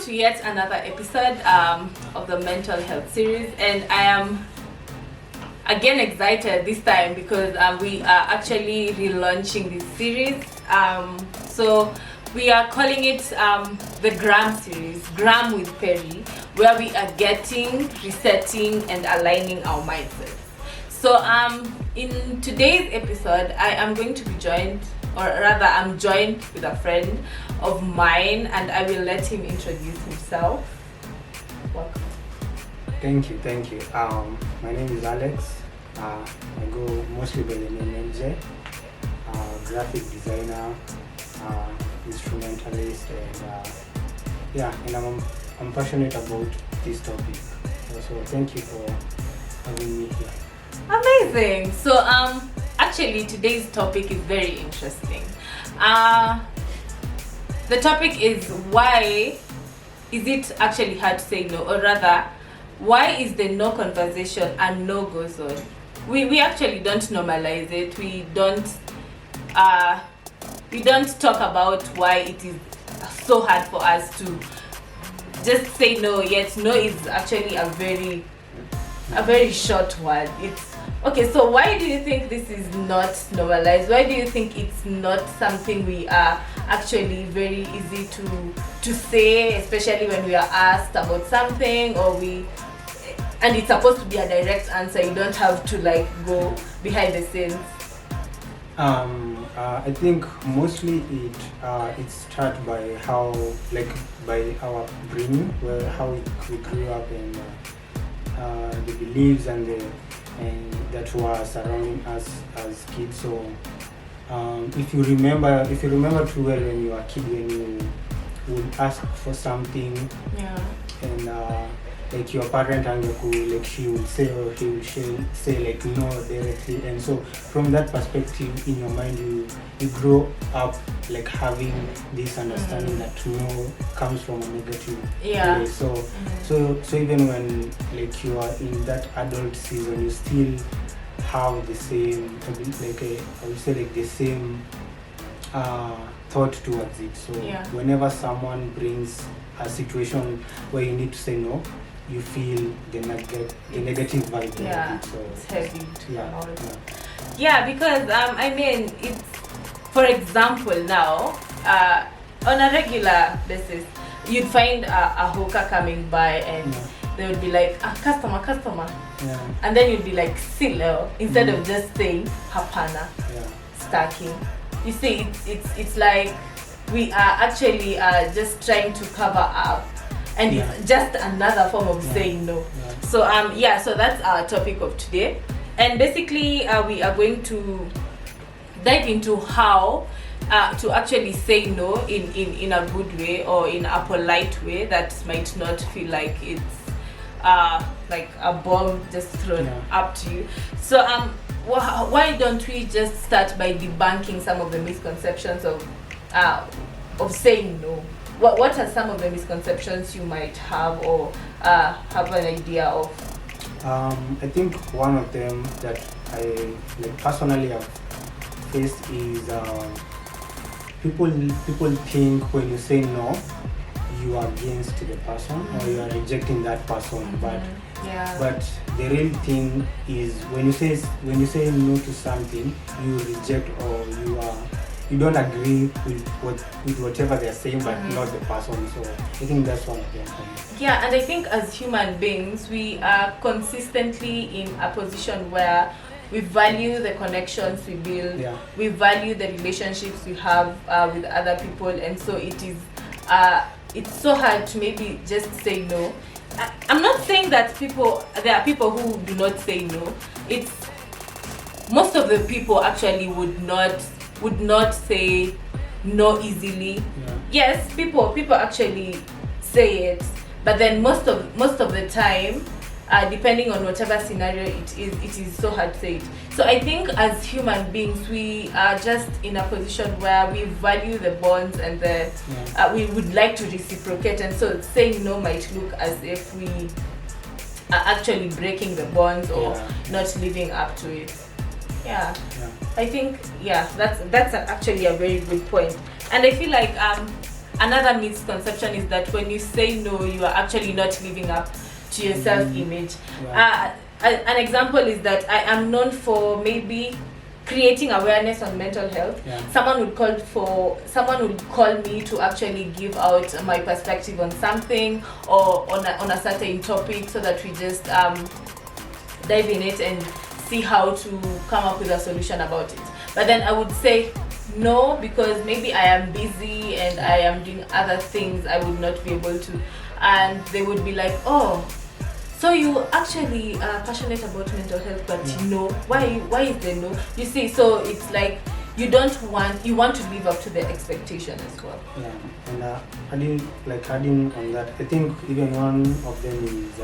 to yet another episode of the mental health series, and I am again excited this time because we are actually relaunching this series. So we are calling it the Gram series, Gram with Pery, where we are getting, resetting, and aligning our mindsets. So in today's episode, I am going to be joined, or rather I'm joined with a friend of mine, and I will let him introduce himself. Welcome. Thank you. My name is Alex. I go mostly by the name Enjoooy, graphic designer, instrumentalist, and I'm passionate about this topic. So thank you for having me here. Amazing. So actually today's topic is very interesting. The topic is, why is it actually hard to say no, or rather, why is the no conversation a no-go zone? We actually don't normalize it. We don't talk about why it is so hard for us to just say no, yet no is actually a very short word. It's okay. So why do you think this is not normalized? Why do you think it's not something we are actually very easy to say, especially when we are asked about something, and it's supposed to be a direct answer? You don't have to go behind the scenes. I think mostly it starts by how, by our upbringing, how we grew up, and the beliefs and that were surrounding us as kids. So if you remember too well when you were a kid, when you would ask for something, and your parent and she would say, or he would say no directly, and so from that perspective in your mind you grow up having this understanding that no comes from a negative way. So even when you are in that adult season, you still have the same I would say the same thought towards it. So whenever someone brings a situation where you need to say no, you feel the negative vibe. So it's heavy. Because I mean, it's, for example, now on a regular basis you'd find a hawker coming by, and they would be like, customer, and then you'd be like, silo, instead of just saying hapana, stacking. You see, it's like we are actually just trying to cover up, and it's just another form of saying no. So so that's our topic of today, and basically we are going to dive into how to actually say no in a good way, or in a polite way that might not feel like it's like a bomb just thrown up to you. So why don't we just start by debunking some of the misconceptions of saying no? What are some of the misconceptions you might have, or have an idea of? I think one of them that I personally have faced is people think when you say no, you are against the person, or you are rejecting that person. But the real thing is, when you say no to something, you reject, or you don't agree with whatever they're saying, but not the person. So I think that's one of them. And I think as human beings, we are consistently in a position where we value the connections we build, we value the relationships we have with other people, and so it's so hard to maybe just say no. I'm not saying that there are people who do not say no. It's most of the people actually would not say no easily. Yes, people actually say it, but then most of the time, depending on whatever scenario it is so hard to say it. So I think as human beings, we are just in a position where we value the bonds, and we would like to reciprocate, and so saying no might look as if we are actually breaking the bonds, or not living up to it. I think that's actually a very good point. And I feel like another misconception is that when you say no, you are actually not living up to your self-image. An example is that I am known for maybe creating awareness on mental health. Someone would call me to actually give out my perspective on something or on a certain topic, so that we just dive in it and see how to come up with a solution about it. But then I would say no, because maybe I am busy and I am doing other things, I would not be able to. And they would be like, oh, so you actually are passionate about mental health, but no, why is there no? You see, so it's like you want to live up to the expectation as well. Yeah, and adding on that, I think even one of them is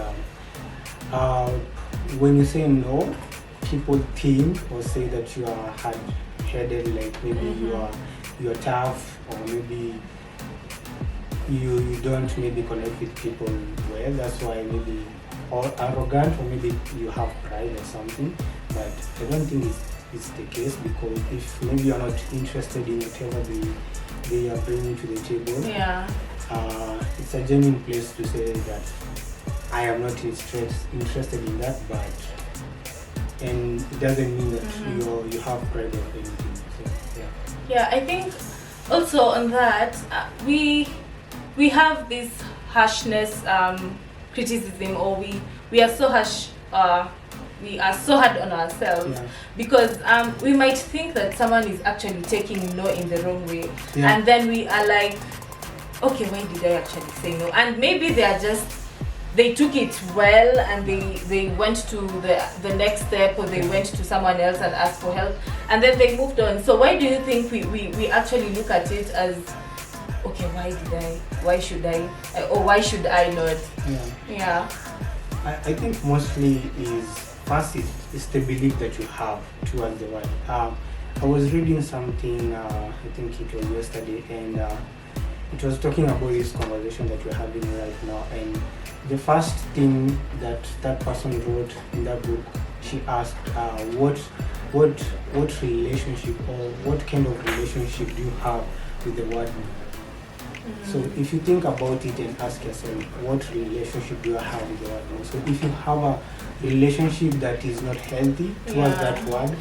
when you say no, people think or say that you are hard-headed, like maybe you are tough, or maybe you don't maybe connect with people well. That's why maybe, or arrogant, or maybe you have pride or something. But I don't think it's the case, because if maybe you're not interested in whatever they are bringing to the table, it's a genuine place to say that I am not interested in that, and it doesn't mean that you have pride or anything. So, I think also on that we have this harshness criticism, or we are so harsh, we are so hard on ourselves, because we might think that someone is actually taking no in the wrong way, and then we are like, okay, why did I actually say no? And maybe they took it well, and they went to the next step, or they went to someone else and asked for help, and then they moved on. So why do you think we actually look at it as, okay, why should I not? I think mostly is the belief that you have towards the world. I was reading something, I think it was yesterday, and it was talking about this conversation that we're having right now, and the first thing that person wrote in that book, she asked, what relationship, or what kind of relationship do you have with the word no? So if you think about it and ask yourself, what relationship do you have with the word no? So if you have a relationship that is not healthy towards that word,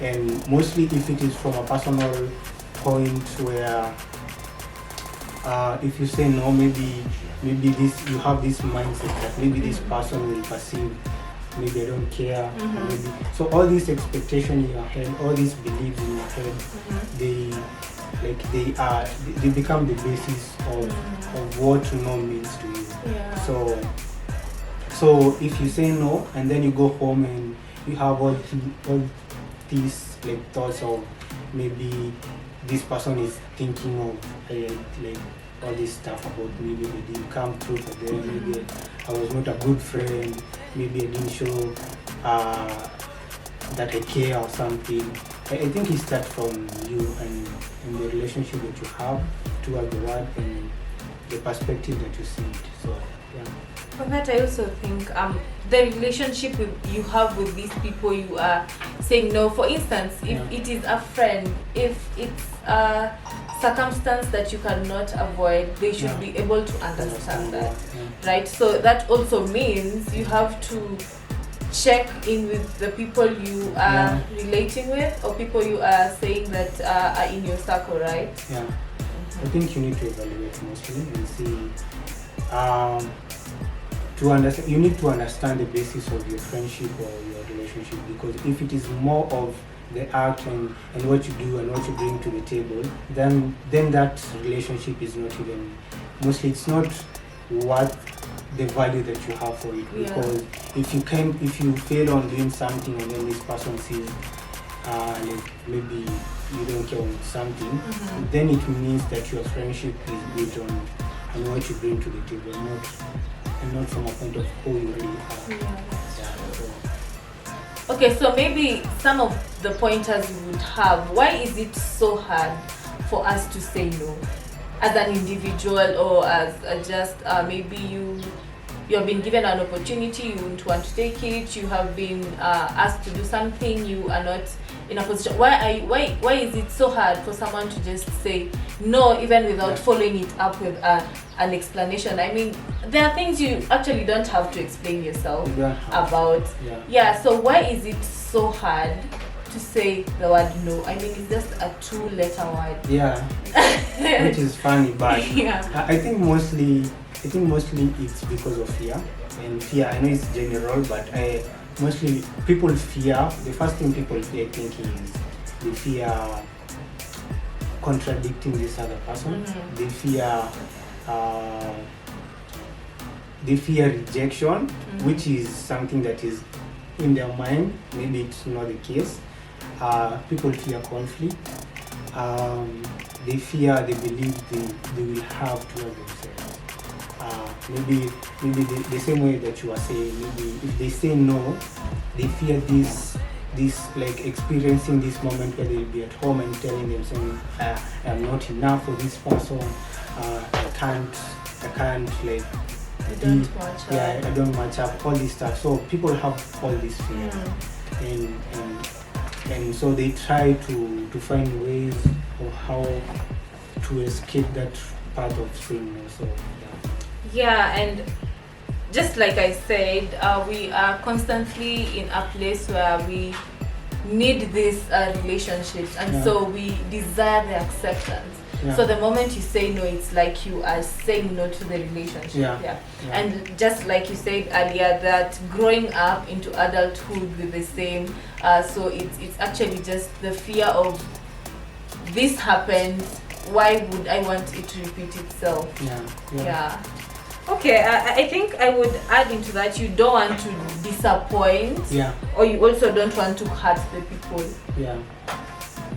and mostly if it is from a personal point where if you say no, maybe this, you have this mindset that maybe this person will perceive, maybe I don't care, maybe, so all these expectations in your head, all these beliefs in your head, they become the basis of what no means to you. So if you say no, and then you go home and you have all these like thoughts of maybe this person is thinking of all this stuff about maybe they didn't come through for them, maybe I was not a good friend, maybe I didn't show that I care or something. I think it starts from you and the relationship that you have towards the world and the perspective that you see it. So For that, I also think the relationship you have with these people you are saying no. For instance, if it is a friend, if it's a circumstance that you cannot avoid, they should be able to understand that, right? So that also means you have to check in with the people you are relating with, or people you are saying that are in your circle, right? I think you need to evaluate mostly and see to understand. You need to understand the basis of your friendship or your relationship, because if it is more of the act and what you do and what you bring to the table, then that relationship is not even, mostly it's not worth the value that you have for it. Because if you fail on doing something and then this person sees like maybe you don't care on something, then it means that your friendship is built on what you bring to the table, not from a point of who you really are. Okay, so maybe some of the pointers you would have. Why is it so hard for us to say no as an individual, or as just maybe you have been given an opportunity, you wouldn't want to take it, you have been asked to do something, you are not in a position, why is it so hard for someone to just say no, even without following it up with an explanation? I mean, there are things you actually don't have to explain yourself about. So why is it so hard to say the word no? I mean, it's just a 2-letter word. Which is funny, but I think mostly it's because of fear. And fear, I know it's general, but mostly people fear. The first thing people fear thinking is they fear contradicting this other person. They fear rejection, which is something that is in their mind. Maybe it's not the case. People fear conflict. They believe they will have to themselves. Maybe the same way that you are saying, maybe if they say no, they fear this like experiencing this moment where they'll be at home and telling themselves, I'm not enough for this person, I can't like I don't match up, all this stuff. So people have all this fear, and so they try to find ways of how to escape that part of saying no. So and just like I said, we are constantly in a place where we need these relationships, and so we desire the acceptance. So the moment you say no, it's like you are saying no to the relationship. And just like you said earlier, that growing up into adulthood with the same, so it's actually just the fear of this happened, why would I want it to repeat itself? Okay, I think I would add into that, you don't want to disappoint, or you also don't want to hurt the people.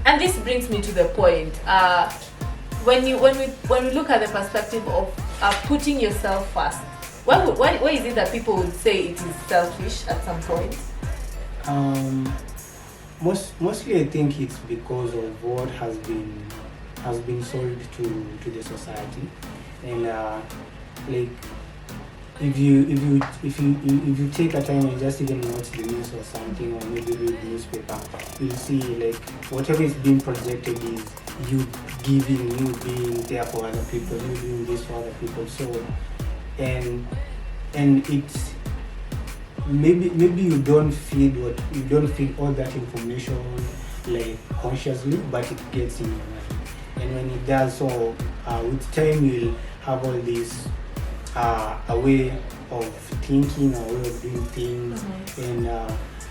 And this brings me to the point. When we look at the perspective of putting yourself first, why is it that people would say it is selfish at some point? Mostly I think it's because of what has been sold to the society, and like if you take a time and just even watch the news or something, or maybe read the newspaper, you'll see like whatever is being projected is you giving, you being there for other people, you doing this for other people. So and it's maybe you don't feed all that information like consciously, but it gets in your mind, and when it does so, with time you'll have all this a way of thinking, a way of doing things, and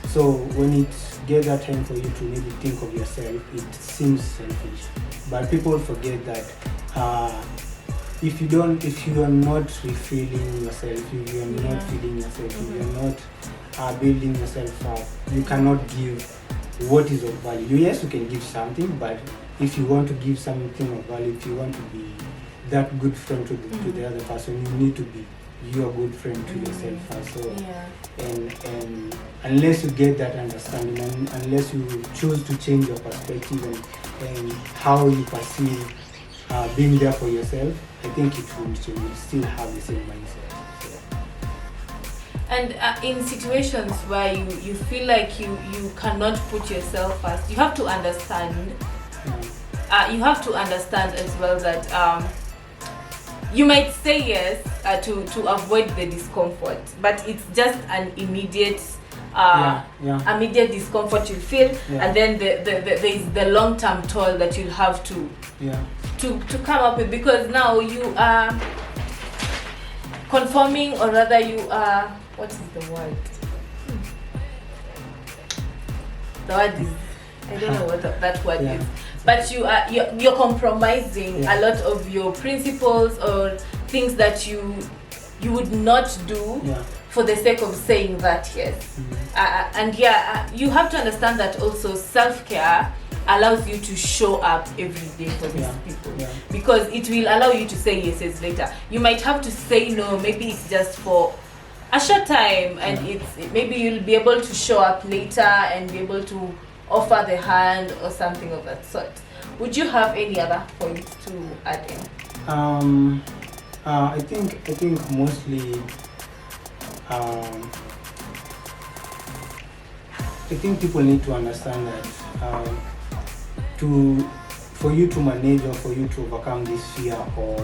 so when it gets that time for you to maybe think of yourself, it seems selfish. But people forget that if you are not refilling yourself, if you are not feeding yourself, if you are not building yourself up, you cannot give what is of value. Yes, you can give something, but if you want to give something of value, if you want to be that good friend to the other person, you need to be your good friend to yourself first. So and unless you get that understanding, and unless you choose to change your perspective and how you perceive being there for yourself, I think it will change. You still have the same mindset. And in situations where you feel like you cannot put yourself first, you have to understand. You have to understand as well that you might say yes to avoid the discomfort, but it's just an immediate immediate discomfort you feel, and then there is the long-term toll that you'll have to come up with, because now you are conforming, or rather you are, what is the word? The word is, I don't know what that word is. But you're compromising a lot of your principles or things that you would not do for the sake of saying that yes. And you have to understand that also self-care allows you to show up every day for these people, because it will allow you to say yes later. You might have to say no, maybe it's just for a short time, and maybe you'll be able to show up later and be able to offer the hand or something of that sort. Would you have any other points to add in? I think mostly I think people need to understand that for you to manage or for you to overcome this fear of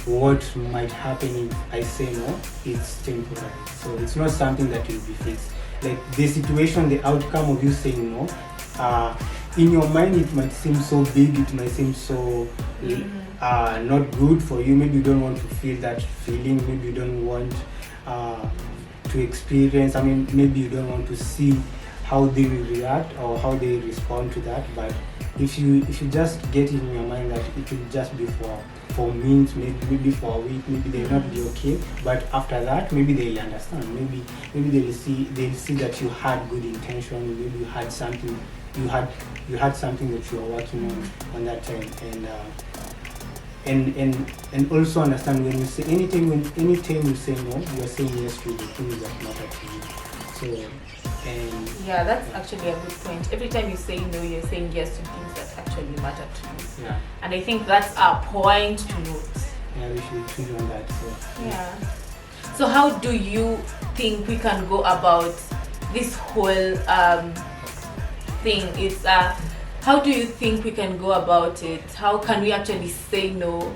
what might happen if I say no, it's temporary. So it's not something that will be fixed. Like the situation, the outcome of you saying no, in your mind it might seem so big, it might seem so not good for you. Maybe you don't want to feel that feeling, maybe you don't want to experience, maybe you don't want to see how they will react or how they respond to that. But if you just get it in your mind that it will just be for minutes, maybe for a week, maybe they'll not be okay, but after that maybe they'll understand, maybe they'll see that you had good intention, maybe you had something that you were working on that time, and also understand when you say anytime you say no, you are saying yes to the things that matter to you. So yeah, that's actually a good point. Every time you say no, you're saying yes to things that actually matter to you. Yeah. And I think that's a point to note. Yeah, we should treat on that. So yeah. So how do you think we can go about this whole thing? It's how do you think we can go about it? How can we actually say no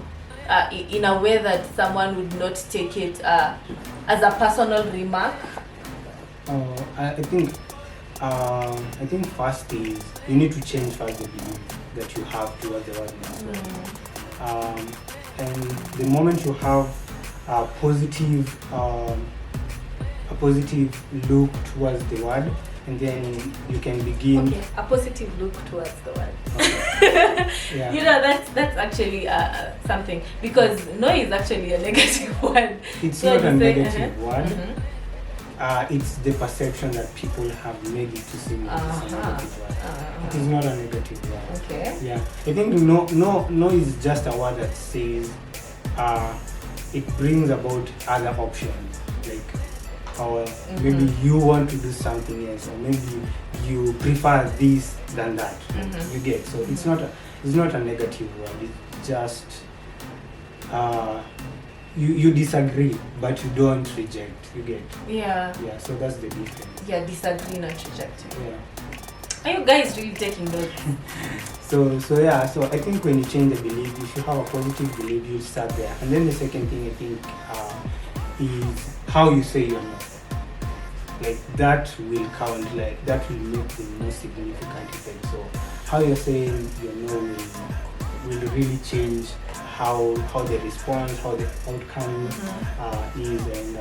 in a way that someone would not take it as a personal remark? I think first is you need to change first the belief that you have towards the word no. And the moment you have a positive look towards the word, and then you can begin. Okay, a positive look towards the word. Okay. Yeah. You know, that's actually something, because no is actually a negative word. It's so not a say, negative word. It's the perception that people have made it to seem like it's a negative word. It is not a negative word. Okay. Yeah. I think no is just a word that says it brings about other options, like or maybe you want to do something else, or maybe you prefer this than that. You get, so it's not a negative word. It's just you disagree, but you don't reject. You get. Yeah. Yeah. So that's the difference. Yeah, disagree, not rejecting. Yeah. Are you guys really taking notes? So I think when you change the belief, if you have a positive belief, you start there. And then the second thing I think is how you say your no. Like that will count. Like that will make the most significant effect. So how you're saying your no will really change how they respond, how the outcome is. And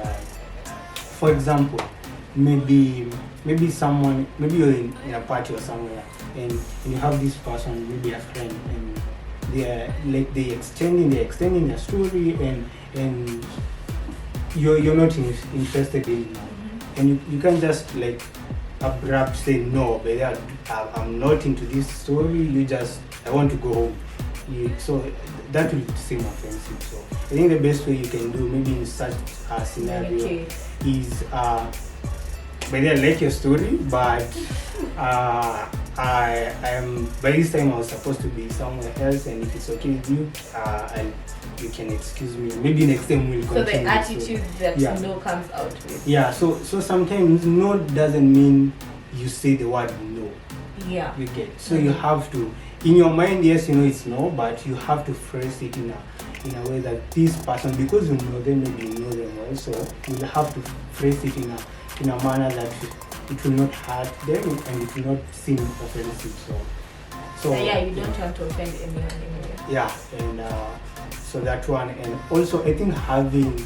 for example, maybe you're in a party or somewhere, and you have this person, maybe a friend, and they're extending their story, and you're not interested in it, and you can't just like abrupt say no, but I'm not into this story. I want to go home. So that will seem offensive. So I think the best way you can do, maybe in such a scenario, is by the way, I like your story, but I am by this time I was supposed to be somewhere else, and if it's okay with you, you can excuse me. Maybe next time we'll continue. So the attitude that no comes out with. Yeah. So sometimes no doesn't mean you say the word no. Yeah. You get. So you have to, in your mind, yes, you know it's no, but you have to phrase it in a way that this person, because you know them, maybe you know them well, so you'll have to phrase it in a manner that it will not hurt them and it will not seem offensive. So yeah, you don't want to offend anyone anyway. Yeah, and so that one, and also I think having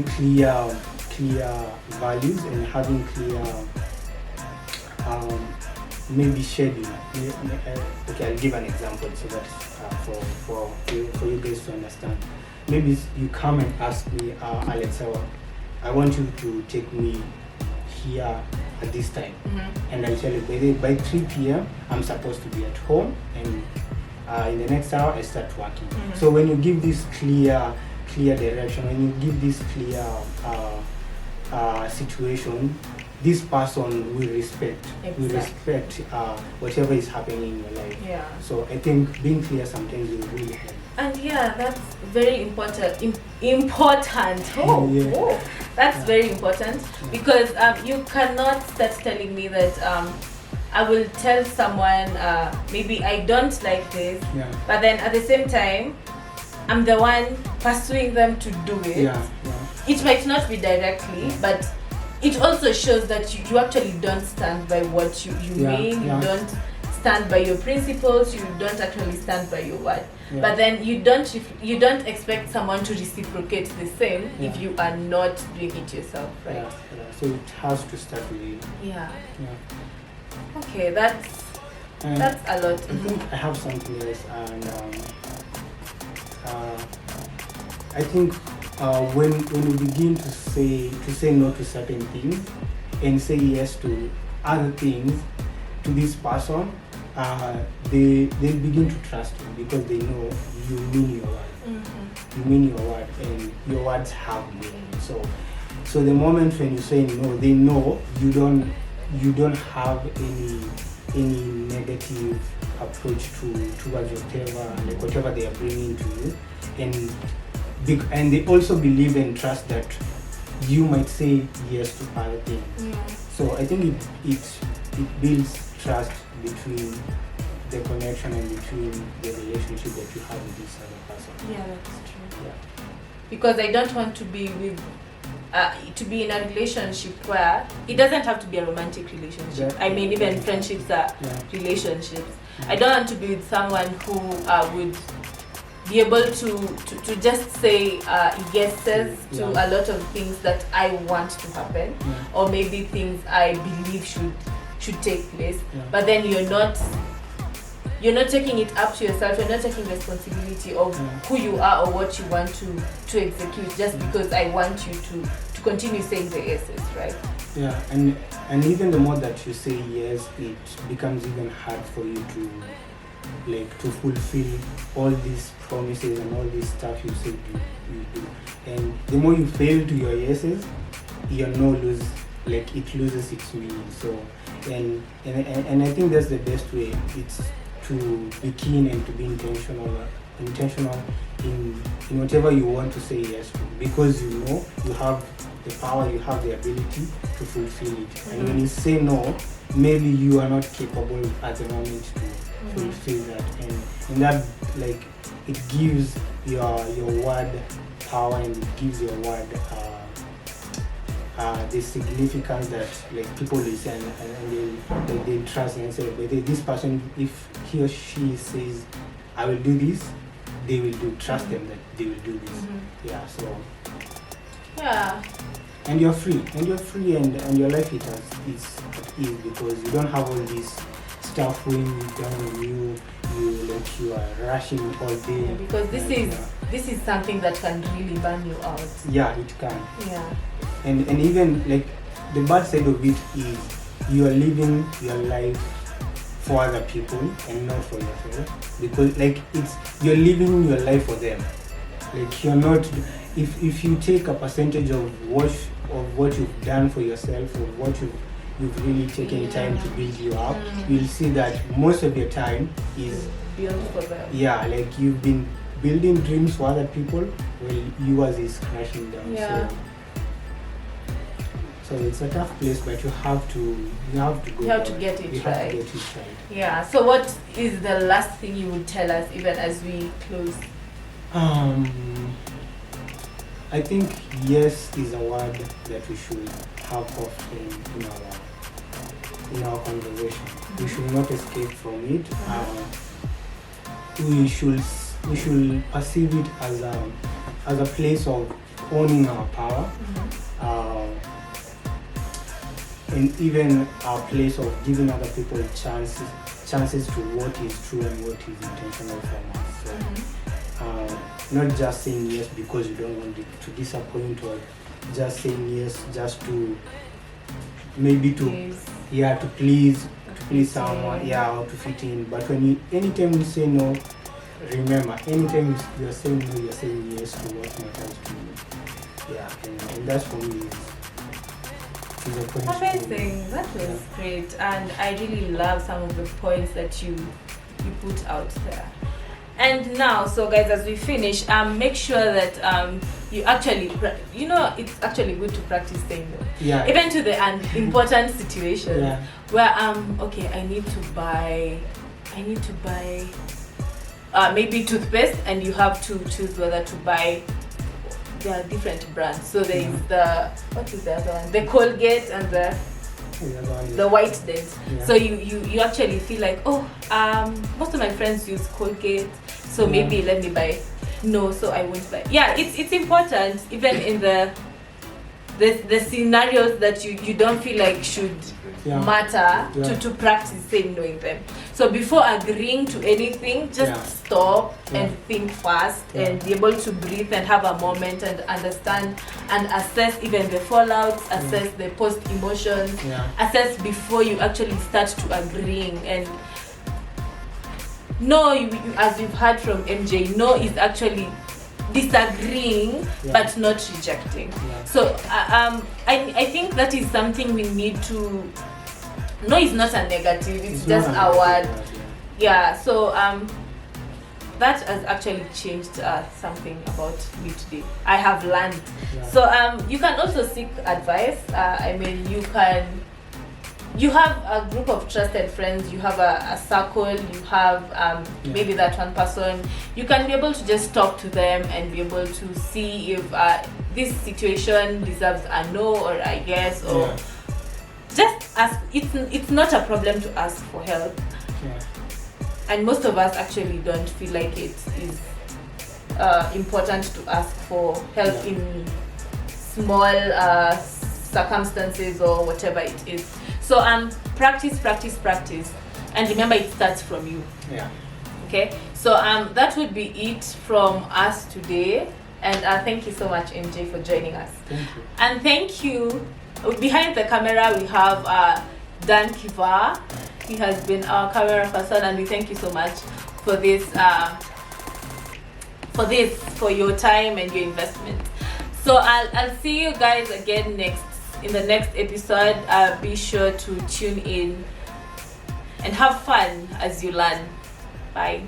clear values and having clear maybe schedule. Okay, I'll give an example so that for you guys to understand. Maybe you come and ask me, Alex, I want you to take me here at this time, and I'll tell you by 3 p.m. I'm supposed to be at home, and in the next hour I start working. So when you give this clear direction, when you give this clear situation, this person will respect. Exactly. Will respect whatever is happening in your life. Yeah. So I think being clear sometimes will really help. And yeah, that's very important. That's very important, because you cannot start telling me that I will tell someone maybe I don't like this, but then at the same time I'm the one pursuing them to do it. It might not be directly, but it also shows that you actually don't stand by what you mean. You don't stand by your principles. You don't actually stand by your word. But then you don't expect someone to reciprocate the same if you are not doing it yourself, right? So it has to start with you. Okay, that's a lot. I think I have something else, and I think when we begin to say no to certain things and say yes to other things to this person, they begin to trust you because they know you mean your word. You mean your word, and your words have meaning. So the moment when you say no, they know you don't have any negative approach towards whatever they are bringing to you, and they also believe and trust that you might say yes to other things. So I think it builds trust between the connection and between the relationship that you have with this other person. Yeah, that's true. Because I don't want to be in a relationship where it doesn't have to be a romantic relationship. I mean, even friendships are relationships. I don't want to be with someone who would be able to just say yeses to a lot of things that I want to happen, or maybe things I believe should take place. But then you're not taking it up to yourself. You're not taking responsibility of who you are or what you want to execute just because I want you to continue saying the yeses, right? And even the more that you say yes, it becomes even hard for you to fulfill all these promises and all this stuff you said you do. And the more you fail to your yeses, your no it loses its meaning. So and I think that's the best way. It's to be keen and to be intentional in whatever you want to say yes to, because you know you have the power, you have the ability to fulfill it. And when you say no, maybe you are not capable at the moment to fulfill that, and that it gives your word power, and it gives your word the significance that people listen and they trust and say, but this person, if he or she says I will do this, they will do. Trust them that they will do this. And you're free, and your life is because you don't have all this stuff weighing you down on you are rushing all day. Because this is something that can really burn you out. It can. And even the bad side of it is you are living your life for other people and not for yourself, because you're living your life for them. You're not, if you take a percentage of what you've done for yourself, or what you've really taken time to build you up, you'll see that most of your time is built for them. You've been building dreams for other people, while yours is crashing down. So it's a tough place, but you have to get it right. So what is the last thing you would tell us, even as we close? I think yes is a word that we should have often in our conversation. We should not escape from it. We should perceive it as a place of owning our power. And even our place of giving other people chances to what is true and what is intentional from us. So, not just saying yes because you don't want it to disappoint, or just saying yes just to maybe to please someone, or to fit in. But anytime you say no, remember, anytime you're saying no, you're saying yes to what matters to you. And that's for me. Amazing. That was great, and I really love some of the points that you put out there. And now, so guys, as we finish, make sure that you actually, it's actually good to practice saying no. Yeah. Even to the important situations Yeah. where okay, I need to buy maybe toothpaste, and you have to choose whether to buy. There are different brands. So there is what is the other one? The Colgate and the White Dent. Yeah. So you actually feel like, most of my friends use Colgate, so maybe let me buy. No, so I won't buy. Yeah, it's important, even in the scenarios that you don't feel like should matter, to practice saying no in them. So before agreeing to anything, just stop and think fast and be able to breathe and have a moment and understand and assess even the fallouts, assess the post emotions, assess before you actually start to agreeing. And no, as you've heard from MJ, no is actually disagreeing but not rejecting. So I think that is something we need to. No is not a negative, it's just a word. So that has actually changed something about me today. I have learned. So you can also seek advice. I mean, you have a group of trusted friends, you have a circle, you have maybe that one person. You can be able to just talk to them and be able to see if this situation deserves a no or a yes, or just ask. It's not a problem to ask for help. And most of us actually don't feel like it is important to ask for help in small circumstances or whatever it is. So practice, and remember, it starts from you. Okay, so that would be it from us today, and thank you so much, MJ, for joining us. Thank you. And thank you. Behind the camera we have Dan Kiva. He has been our camera person, and we thank you so much for this, for your time and your investment. So I'll see you guys again in the next episode. Be sure to tune in and have fun as you learn. Bye.